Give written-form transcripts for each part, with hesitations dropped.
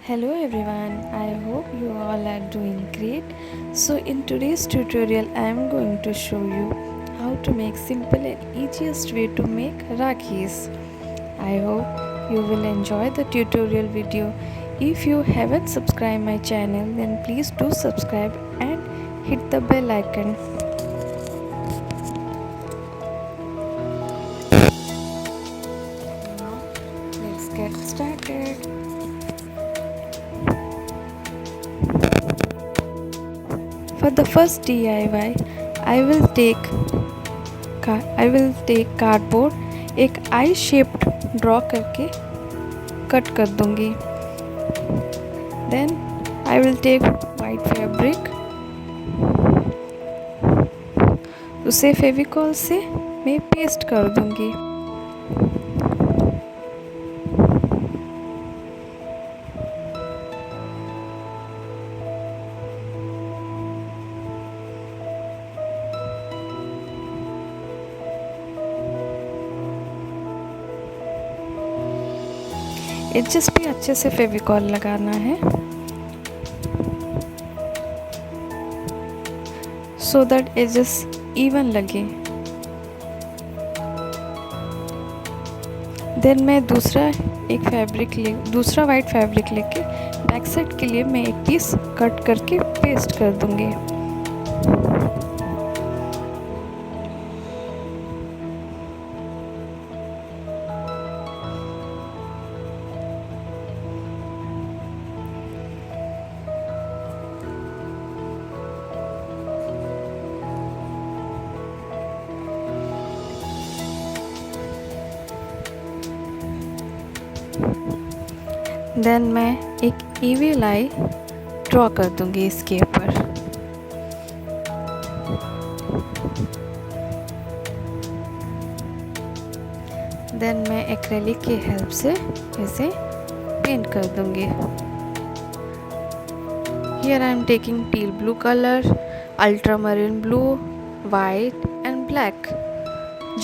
Hello everyone, I hope you all are doing great. So in today's tutorial I am going to show you how to make simple and easiest way to make Rakhis. I hope you will enjoy the tutorial video. If you haven't subscribed my channel then please do subscribe and hit the bell icon. Now let's get started. For the first DIY, I will take cardboard एक I shaped draw करके cut कर दूंगी. Then I will take white fabric, उसे फेविकॉल से मैं paste कर दूंगी. Adjust पे अच्छे से फेविकॉल लगाना है सो दैट एजेस इवन लगे. देन मैं दूसरा वाइट फैब्रिक लेके बैक साइड के लिए मैं एक पीस कट करके पेस्ट कर दूंगी. देन मैं एक ईवी लाई ड्रॉ कर दूंगी इसके ऊपर. देन मैं एक्रेलिक की हेल्प से इसे पेंट कर दूंगी. Here I am taking teal blue colour, ultramarine blue, white and black.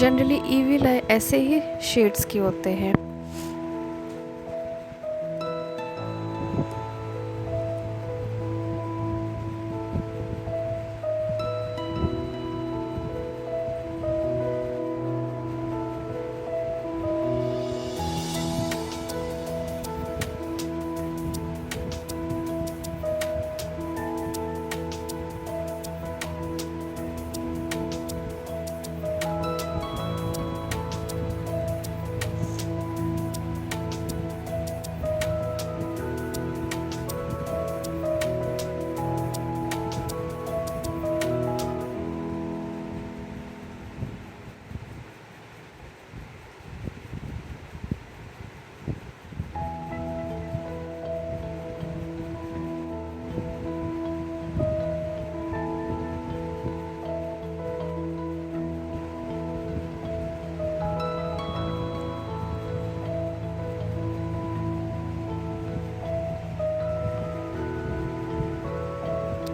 Generally ईवी लाई ऐसे ही शेड्स के होते हैं.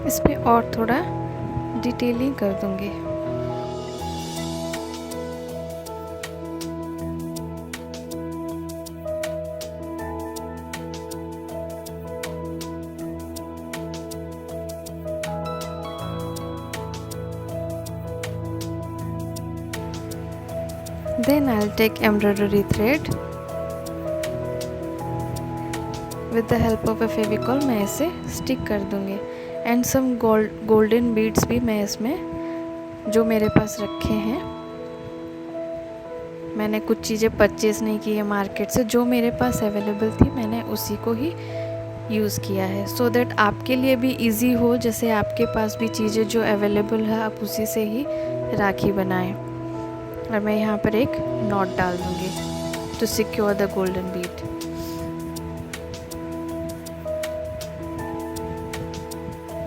इस पे और थोड़ा डिटेलिंग कर दूंगी. Then I'll take embroidery thread. With the help of a Fevicol मैं इसे स्टिक कर दूंगी. एंड सम गोल्डन बीड्स भी मैं इसमें जो मेरे पास रखे हैं. मैंने कुछ चीज़ें परचेज़ नहीं की है मार्केट से, जो मेरे पास अवेलेबल थी मैंने उसी को ही यूज़ किया है सो दैट आपके लिए भी इजी हो. जैसे आपके पास भी चीज़ें जो अवेलेबल है आप उसी से ही राखी बनाएं. और मैं यहाँ पर एक नॉट डाल दूँगी to secure the golden bead.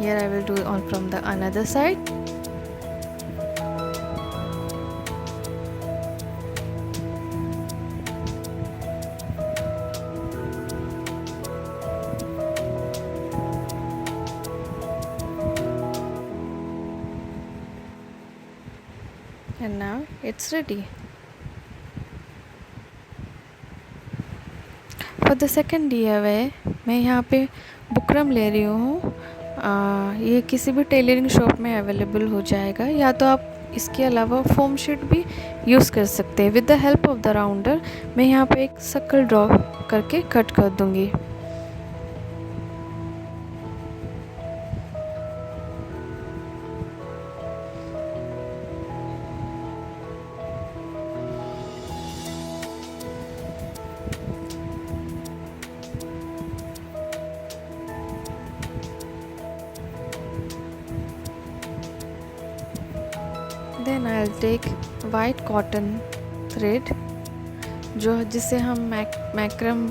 Here I will do it on from the another side. And now it's ready. For the second DIY मैं यहाँ पे बुकरम ले रही हूँ। ये किसी भी टेलरिंग शॉप में अवेलेबल हो जाएगा, या तो आप इसके अलावा फोम शीट भी यूज़ कर सकते हैं। With the help of the rounder मैं यहाँ पे एक सर्कल ड्रॉ करके कट कर दूँगी। Then I will take white cotton thread, जिससे हम मैक्रम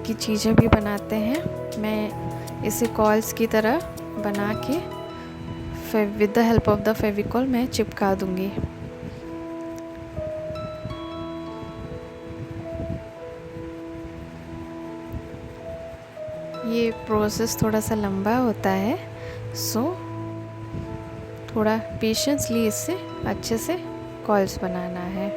की चीज़ें भी बनाते हैं। मैं इसे कॉइल्स की तरह बना के with the help of the Fevicol मैं चिपका दूंगी। ये प्रोसेस थोड़ा सा लंबा होता है, सो थोड़ा पेशेंसली इससे अच्छे से कॉइल्स बनाना है।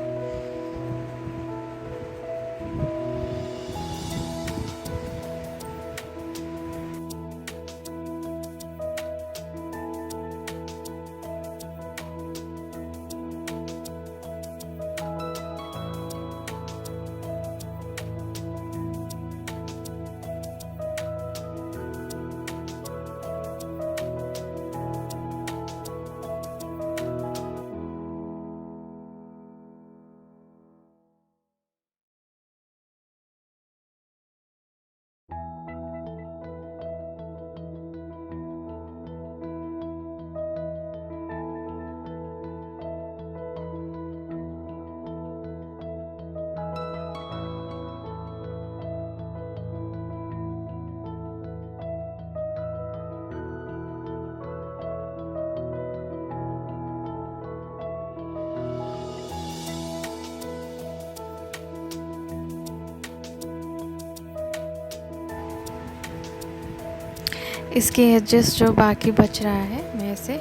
इसके एजेस जो बाकी बच रहा है मैं इसे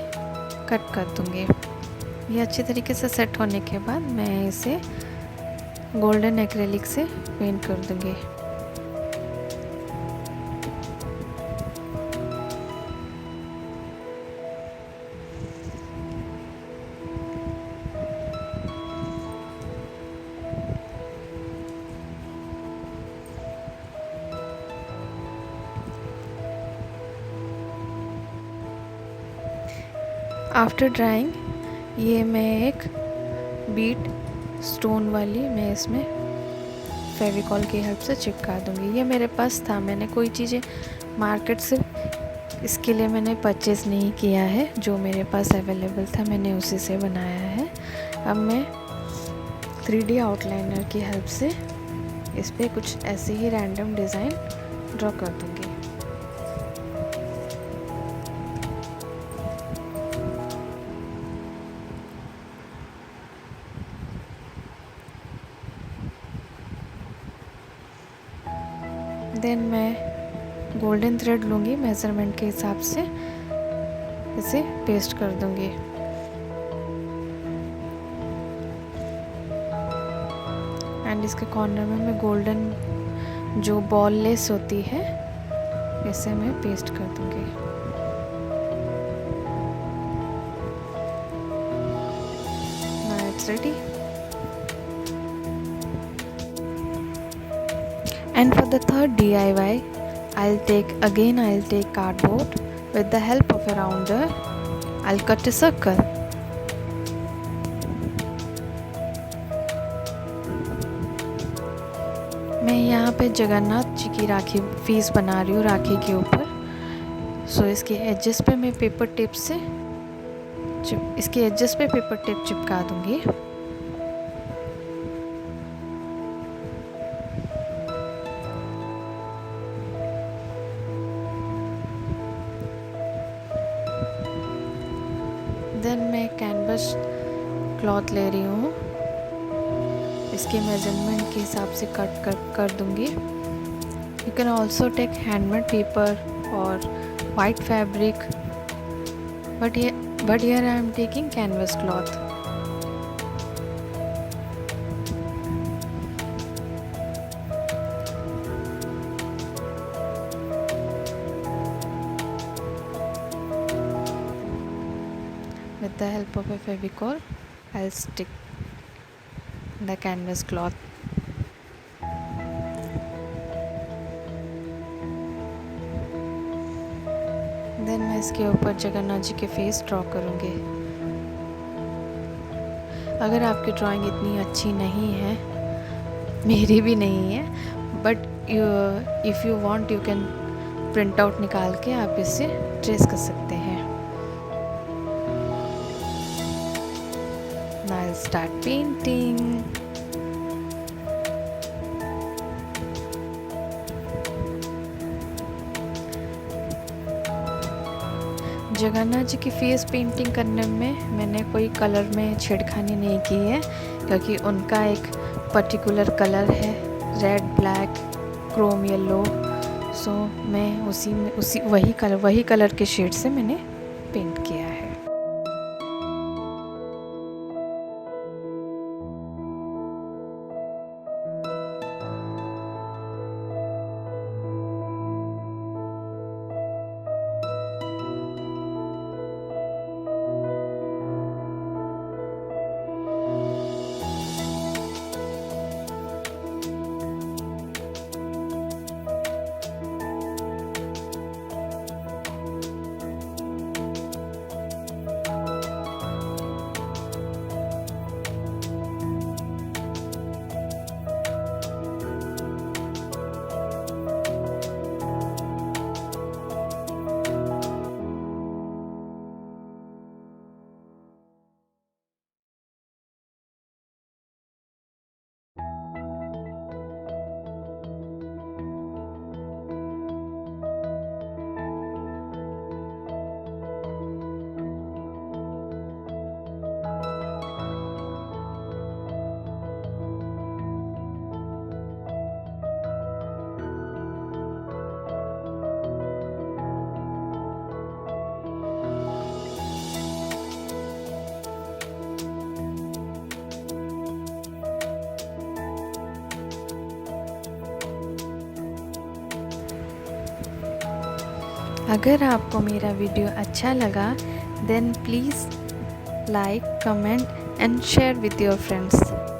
कट कर दूंगी। ये अच्छी तरीके से सेट होने के बाद मैं इसे गोल्डन एक्रेलिक से पेंट कर दूंगी। आफ्टर ड्राइंग ये मैं एक बीट स्टोन वाली मैं इसमें फेविकॉल की हेल्प से चिपका दूंगी। ये मेरे पास था, मैंने कोई चीज़ें मार्केट से इसके लिए मैंने परचेज़ नहीं किया है, जो मेरे पास अवेलेबल था मैंने उसी से बनाया है। अब मैं 3D आउटलाइनर की हेल्प से इस पर कुछ ऐसे ही रैंडम डिज़ाइन ड्रॉ कर दूंगी। देन मैं गोल्डन थ्रेड लूँगी, मेज़रमेंट के हिसाब से इसे पेस्ट कर दूँगी। एंड इसके कॉर्नर में मैं गोल्डन जो बॉल लेस होती है इसे मैं पेस्ट कर दूँगी। Now it's ready. And for the third DIY, I'll take cardboard. With the help of a rounder, I'll cut a circle. मैं यहाँ पे जगन्नाथ जी की राखी फीस बना रही हूँ राखी के ऊपर। सो इसके एजेस पे मैं पेपर टेप से पेपर टेप चिपका दूँगी। देन मैं कैनवस क्लॉथ ले रही हूँ, इसके मेजरमेंट के हिसाब से कट कर दूँगी। You can also take handmade paper और white fabric, but here I am taking canvas cloth. the help of a Fevicol, I'll stick the canvas cloth. Then मैं इसके ऊपर जगन्नाथ जी के फेस ड्रॉ करूँगी। अगर आपकी ड्राइंग इतनी अच्छी नहीं है, मेरी भी नहीं है, but if you want you can print out निकाल के आप इसे ट्रेस कर सकते हैं। Now I'll start painting. Jagannath ji की फेस पेंटिंग करने में मैंने कोई कलर में छेड़खानी नहीं की है, क्योंकि उनका एक पर्टिकुलर कलर है, रेड, ब्लैक, क्रोम येलो। सो मैं उसी वही कलर के शेड से मैंने पेंट किया है। अगर आपको मेरा वीडियो अच्छा लगा, then please like, comment and share with your friends.